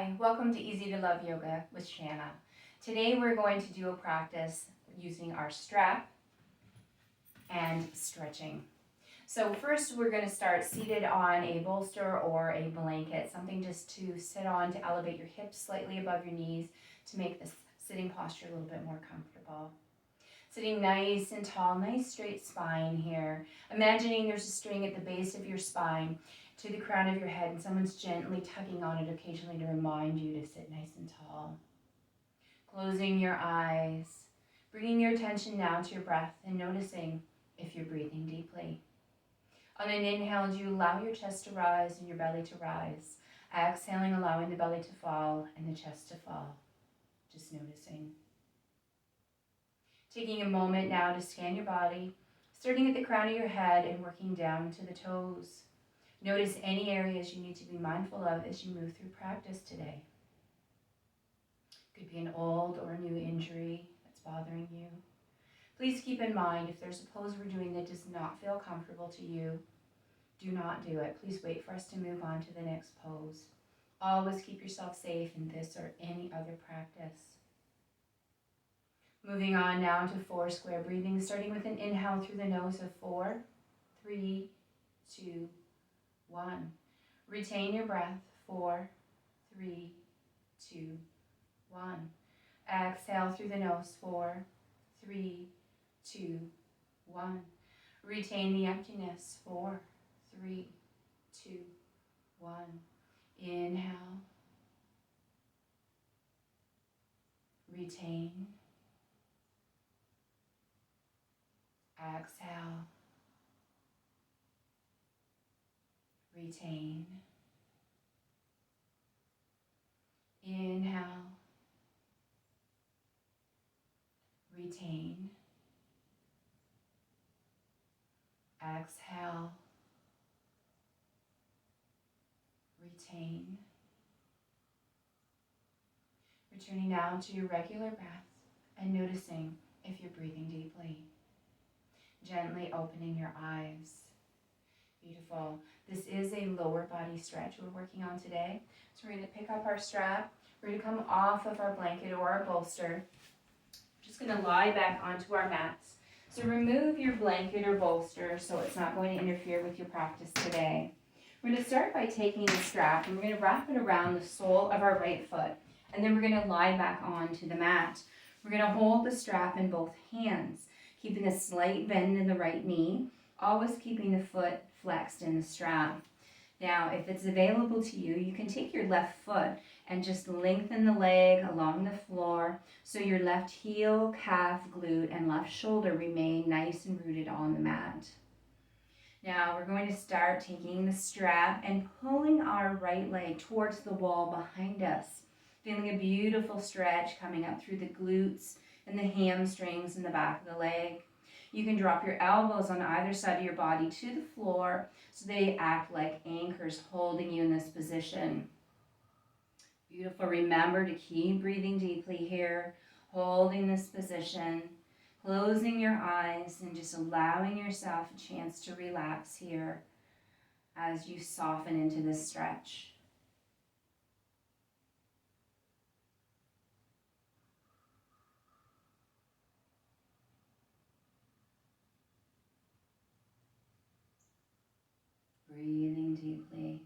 Hi, welcome to Easy to Love Yoga with Shanna. Today we're going to do a practice using our strap and stretching. So first we're going to start seated on a bolster or a blanket, something just to sit on to elevate your hips slightly above your knees to make this sitting posture a little bit more comfortable. Sitting nice and tall, nice straight spine here. Imagining there's a string at the base of your spine to the crown of your head and someone's gently tugging on it occasionally to remind you to sit nice and tall. Closing your eyes, bringing your attention now to your breath and noticing if you're breathing deeply. On an inhale, as you allow your chest to rise and your belly to rise. Exhaling, allowing the belly to fall and the chest to fall. Just noticing. Taking a moment now to scan your body, starting at the crown of your head and working down to the toes. Notice any areas you need to be mindful of as you move through practice today. Could be an old or new injury that's bothering you. Please keep in mind if there's a pose we're doing that does not feel comfortable to you, do not do it. Please wait for us to move on to the next pose. Always keep yourself safe in this or any other practice. Moving on now to 4 square breathing, starting with an inhale through the nose of 4, 3, 2, 1. Retain your breath. 4, 3, 2, 1. Exhale through the nose. 4, 3, 2, 1. Retain the emptiness. 4, 3, 2, 1. Inhale. Retain. Exhale. Retain. Inhale. Retain. Exhale. Retain. Returning now to your regular breath and noticing if you're breathing deeply. Gently opening your eyes. Beautiful. This is a lower body stretch we're working on today. So we're going to pick up our strap. We're going to come off of our blanket or our bolster. We're just going to lie back onto our mats. So remove your blanket or bolster so it's not going to interfere with your practice today. We're going to start by taking the strap and we're going to wrap it around the sole of our right foot. And then we're going to lie back onto the mat. We're going to hold the strap in both hands, keeping a slight bend in the right knee, always keeping the foot flexed in the strap. Now, if it's available to you, you can take your left foot and just lengthen the leg along the floor so your left heel, calf, glute, and left shoulder remain nice and rooted on the mat. Now, we're going to start taking the strap and pulling our right leg towards the wall behind us, feeling a beautiful stretch coming up through the glutes and the hamstrings in the back of the leg. You can drop your elbows on either side of your body to the floor so they act like anchors holding you in this position. Beautiful. Remember to keep breathing deeply here, holding this position, closing your eyes and just allowing yourself a chance to relax here as you soften into this stretch. Breathing deeply.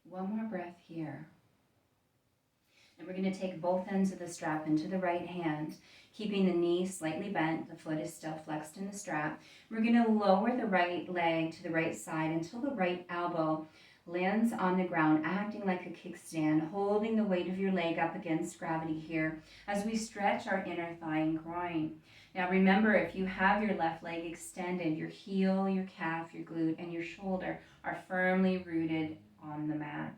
One more breath here. And we're going to take both ends of the strap into the right hand, keeping the knee slightly bent. The foot is still flexed in the strap. We're going to lower the right leg to the right side until the right elbow lands on the ground, acting like a kickstand, holding the weight of your leg up against gravity here as we stretch our inner thigh and groin. Now remember, if you have your left leg extended, your heel, your calf, your glute, and your shoulder are firmly rooted on the mat.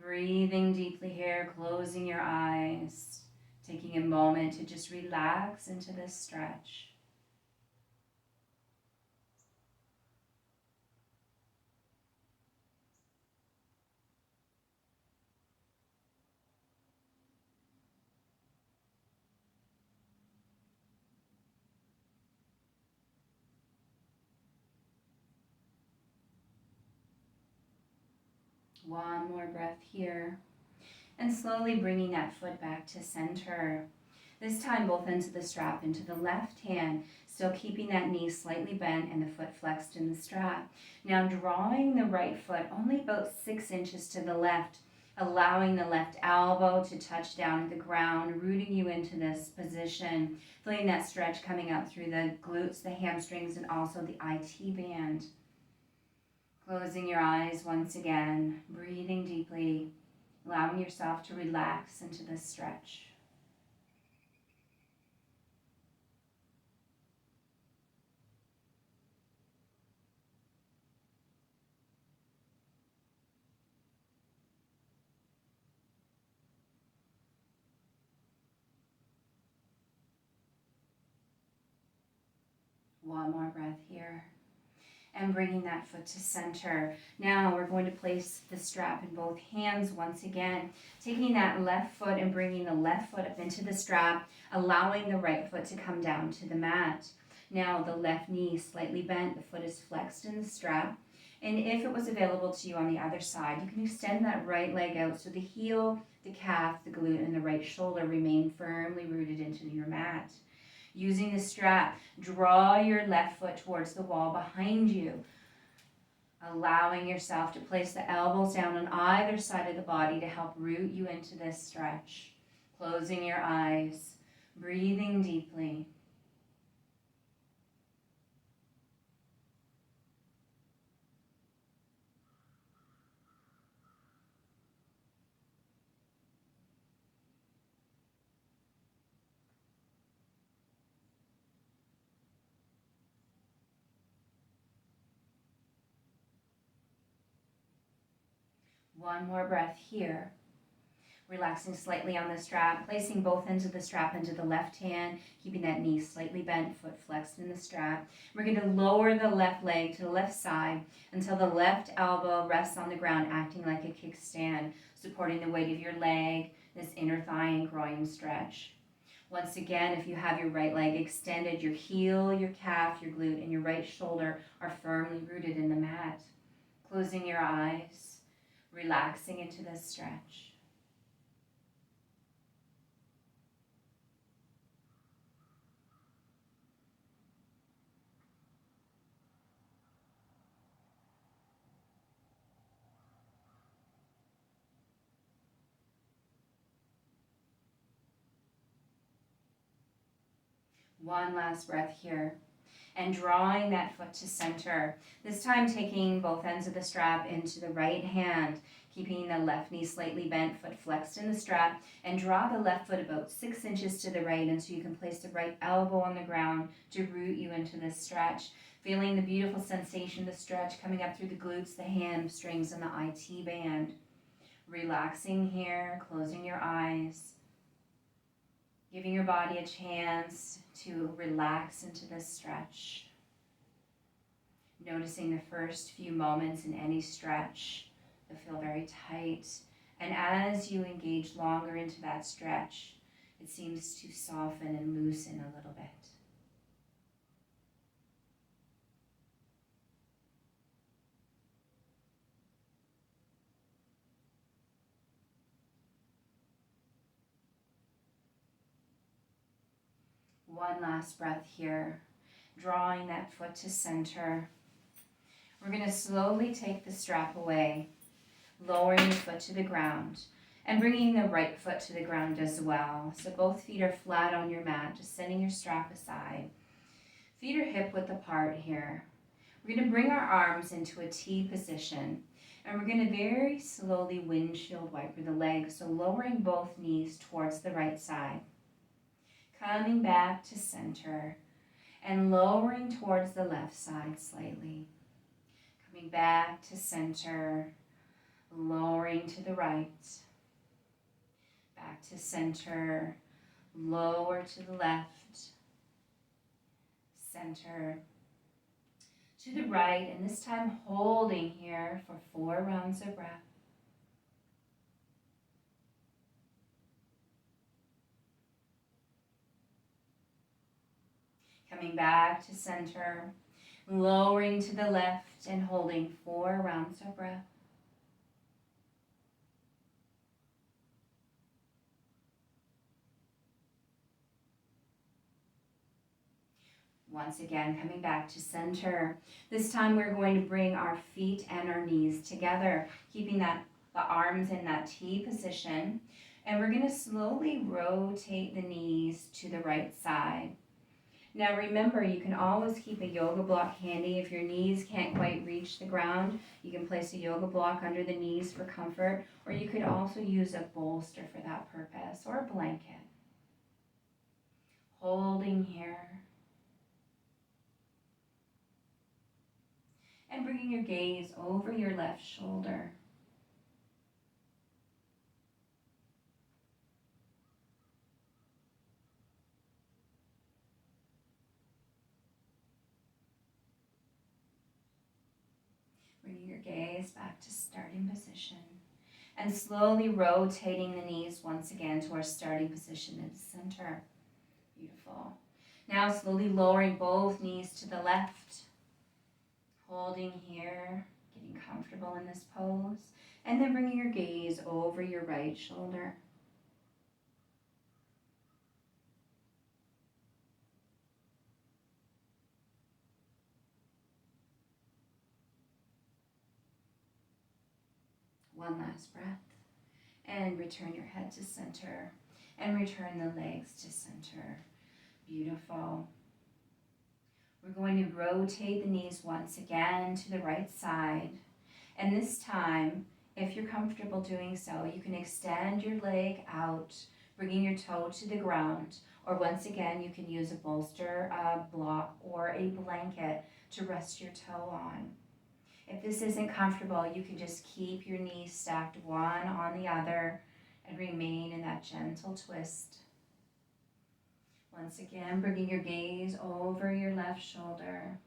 Breathing deeply here, closing your eyes, taking a moment to just relax into this stretch. One more breath here. And slowly bringing that foot back to center. This time both ends of the strap into the left hand, still keeping that knee slightly bent and the foot flexed in the strap. Now drawing the right foot only about 6 inches to the left, allowing the left elbow to touch down to the ground, rooting you into this position, feeling that stretch coming up through the glutes, the hamstrings, and also the IT band. Closing your eyes once again, breathing deeply, allowing yourself to relax into this stretch. One more breath here. And bringing that foot to center. Now we're going to place the strap in both hands once again, taking that left foot and bringing the left foot up into the strap, allowing the right foot to come down to the mat. Now the left knee slightly bent, the foot is flexed in the strap. And if it was available to you on the other side, you can extend that right leg out so the heel, the calf, the glute, and the right shoulder remain firmly rooted into your mat. Using the strap, draw your left foot towards the wall behind you, allowing yourself to place the elbows down on either side of the body to help root you into this stretch. Closing your eyes, breathing deeply. One more breath here. Relaxing slightly on the strap, placing both ends of the strap into the left hand, keeping that knee slightly bent, foot flexed in the strap. We're going to lower the left leg to the left side until the left elbow rests on the ground, acting like a kickstand, supporting the weight of your leg, this inner thigh and groin stretch. Once again, if you have your right leg extended, your heel, your calf, your glute, and your right shoulder are firmly rooted in the mat. Closing your eyes, relaxing into this stretch. One last breath here. And drawing that foot to center. This time taking both ends of the strap into the right hand, keeping the left knee slightly bent, foot flexed in the strap, and draw the left foot about 6 inches to the right until you can place the right elbow on the ground to root you into this stretch. Feeling the beautiful sensation of the stretch coming up through the glutes, the hamstrings, and the IT band. Relaxing here, closing your eyes. Giving your body a chance to relax into this stretch. Noticing the first few moments in any stretch that feel very tight. And as you engage longer into that stretch, it seems to soften and loosen a little bit. One last breath here, drawing that foot to center. We're going to slowly take the strap away, lowering the foot to the ground and bringing the right foot to the ground as well. So both feet are flat on your mat, just setting your strap aside. Feet are hip width apart here. We're going to bring our arms into a T position, and we're going to very slowly windshield wiper the legs, so lowering both knees towards the right side. Coming back to center and lowering towards the left side slightly. Coming back to center, lowering to the right. Back to center, lower to the left. Center to the right, and this time holding here for 4 rounds of breath. Coming back to center, lowering to the left and holding 4 rounds of breath. Once again, coming back to center. This time we're going to bring our feet and our knees together, keeping the arms in that T position. And we're going to slowly rotate the knees to the right side. Now remember, you can always keep a yoga block handy. If your knees can't quite reach the ground, you can place a yoga block under the knees for comfort, or you could also use a bolster for that purpose, or a blanket. Holding here. And bringing your gaze over your left shoulder. Bringing your gaze back to starting position. And slowly rotating the knees once again to our starting position in the center. Beautiful. Now slowly lowering both knees to the left. Holding here, getting comfortable in this pose. And then bringing your gaze over your right shoulder. One last breath. And return your head to center. And return the legs to center. Beautiful. We're going to rotate the knees once again to the right side. And this time, if you're comfortable doing so, you can extend your leg out, bringing your toe to the ground. Or once again, you can use a bolster, a block, or a blanket to rest your toe on. If this isn't comfortable, you can just keep your knees stacked one on the other and remain in that gentle twist. Once again, bringing your gaze over your left shoulder.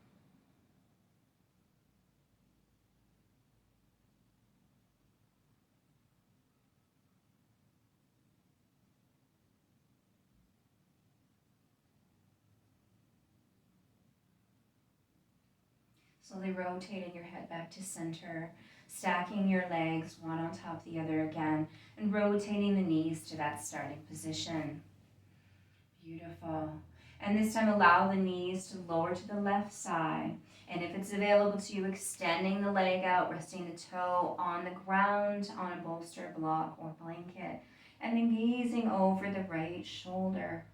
Slowly rotating your head back to center, stacking your legs one on top of the other again, and rotating the knees to that starting position. Beautiful. And this time allow the knees to lower to the left side. And if it's available to you, extending the leg out, resting the toe on the ground, on a bolster, block, or blanket. And then gazing over the right shoulder.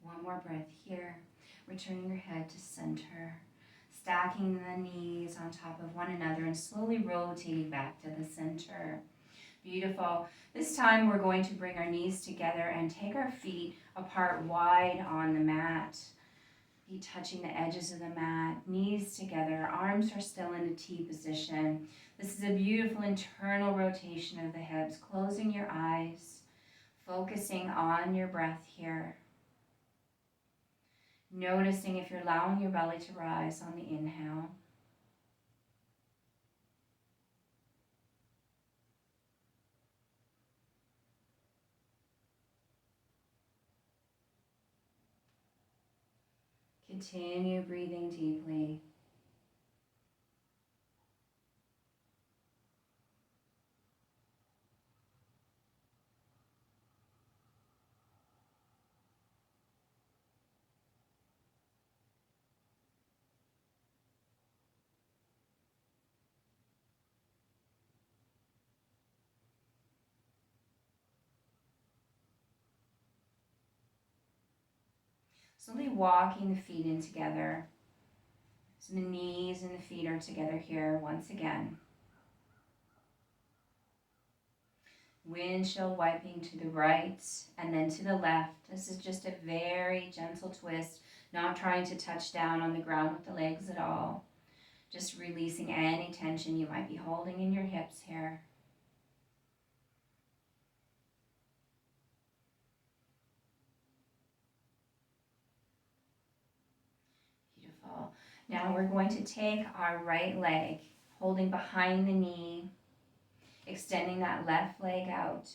One more breath here, returning your head to center, stacking the knees on top of one another and slowly rotating back to the center. Beautiful. This time we're going to bring our knees together and take our feet apart wide on the mat. Feet touching the edges of the mat, knees together, arms are still in a T position. This is a beautiful internal rotation of the hips, closing your eyes, focusing on your breath here. Noticing if you're allowing your belly to rise on the inhale. Continue breathing deeply. Slowly walking the feet in together. So the knees and the feet are together here once again. Windshield wiping to the right and then to the left. This is just a very gentle twist, not trying to touch down on the ground with the legs at all. Just releasing any tension you might be holding in your hips here. Beautiful. Now we're going to take our right leg, holding behind the knee, extending that left leg out.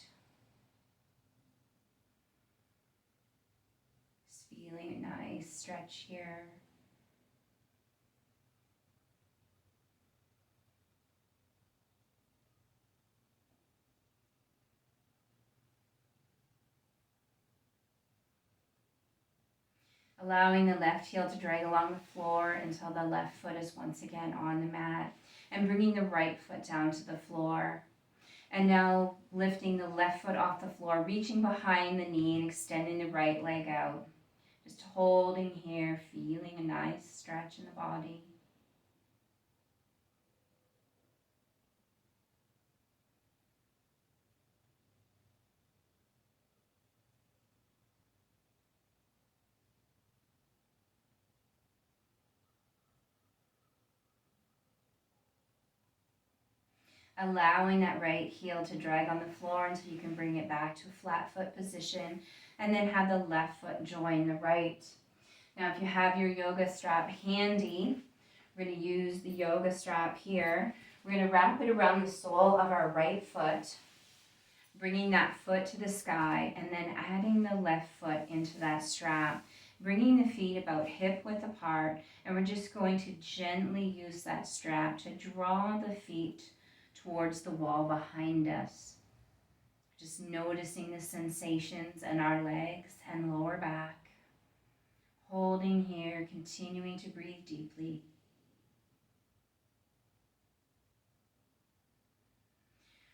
feeling a nice stretch here. Allowing the left heel to drag along the floor until the left foot is once again on the mat, and bringing the right foot down to the floor. And now lifting the left foot off the floor, reaching behind the knee and extending the right leg out. Just holding here, feeling a nice stretch in the body. Allowing that right heel to drag on the floor until you can bring it back to a flat foot position, and then have the left foot join the right. Now if you have your yoga strap handy, we're going to use the yoga strap here. We're going to wrap it around the sole of our right foot, bringing that foot to the sky, and then adding the left foot into that strap, bringing the feet about hip width apart, and we're just going to gently use that strap to draw the feet towards the wall behind us. Just noticing the sensations in our legs and lower back. Holding here, continuing to breathe deeply.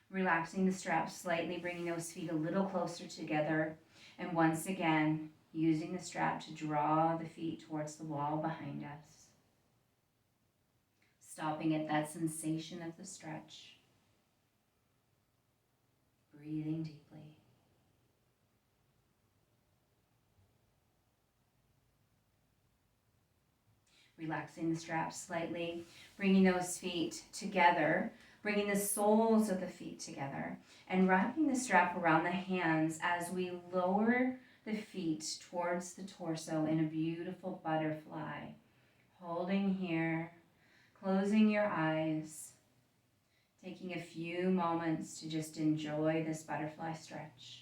Relaxing the strap slightly, bringing those feet a little closer together. And once again, using the strap to draw the feet towards the wall behind us. Stopping at that sensation of the stretch. Breathing deeply. Relaxing the strap slightly, bringing those feet together, bringing the soles of the feet together, and wrapping the strap around the hands as we lower the feet towards the torso in a beautiful butterfly. Holding here, closing your eyes, taking a few moments to just enjoy this butterfly stretch.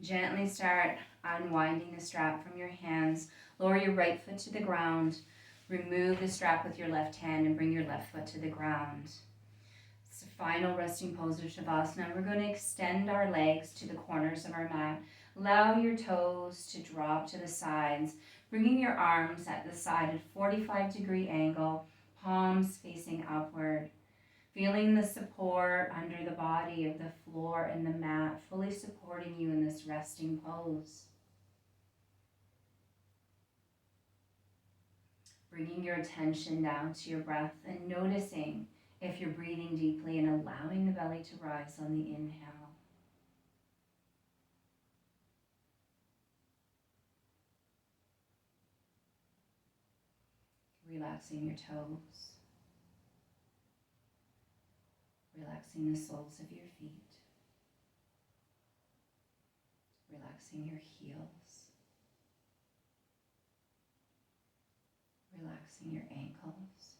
Gently start unwinding the strap from your hands. Lower your right foot to the ground. Remove the strap with your left hand and bring your left foot to the ground. It's the final resting pose of Shavasana. We're going to extend our legs to the corners of our mat. Allow your toes to drop to the sides, bringing your arms at the side at 45-degree angle, palms facing upward. Feeling the support under the body of the floor and the mat, fully supporting you in this resting pose. Bringing your attention down to your breath and noticing if you're breathing deeply and allowing the belly to rise on the inhale. Relaxing your toes. Relaxing the soles of your feet. Relaxing your heels. Relaxing your ankles.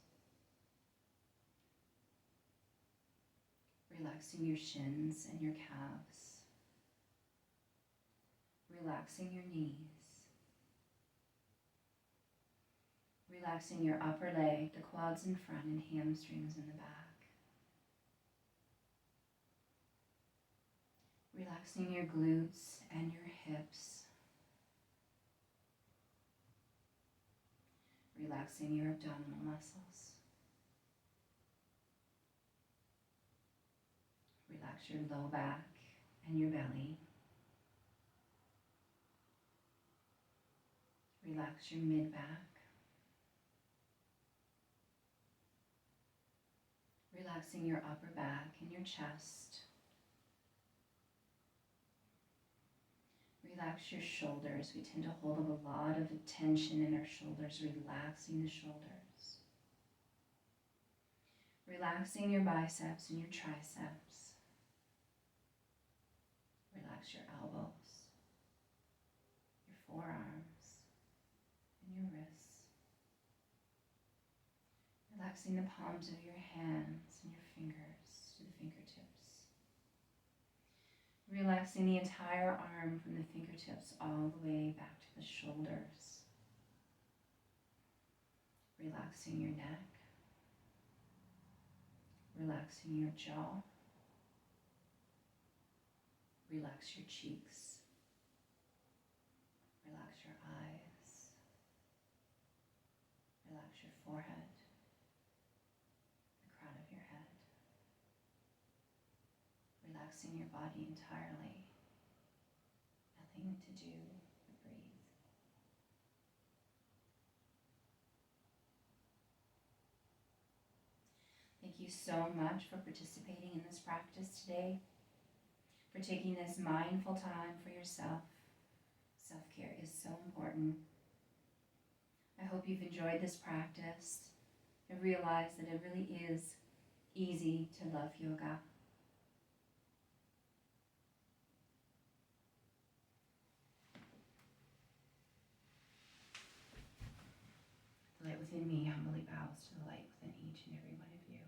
Relaxing your shins and your calves. Relaxing your knees. Relaxing your upper leg, the quads in front and hamstrings in the back. Relaxing your glutes and your hips. Relaxing your abdominal muscles. Relax your low back and your belly. Relax your mid-back. Relaxing your upper back and your chest. Relax your shoulders. We tend to hold up a lot of tension in our shoulders, relaxing the shoulders. Relaxing your biceps and your triceps. Relax your elbows, your forearms, and your wrists. Relaxing the palms of your hands and your fingers to the fingertips. Relaxing the entire arm from the fingertips all the way back to the shoulders. Relaxing your neck. Relaxing your jaw. Relax your cheeks. Relax your eyes. Relax your forehead, the crown of your head. Relaxing your body entirely. Nothing to do but breathe. Thank you so much for participating in this practice today, for taking this mindful time for yourself. Self-care is so important. I hope you've enjoyed this practice and realized that it really is easy to love yoga. The light within me humbly bows to the light within each and every one of you.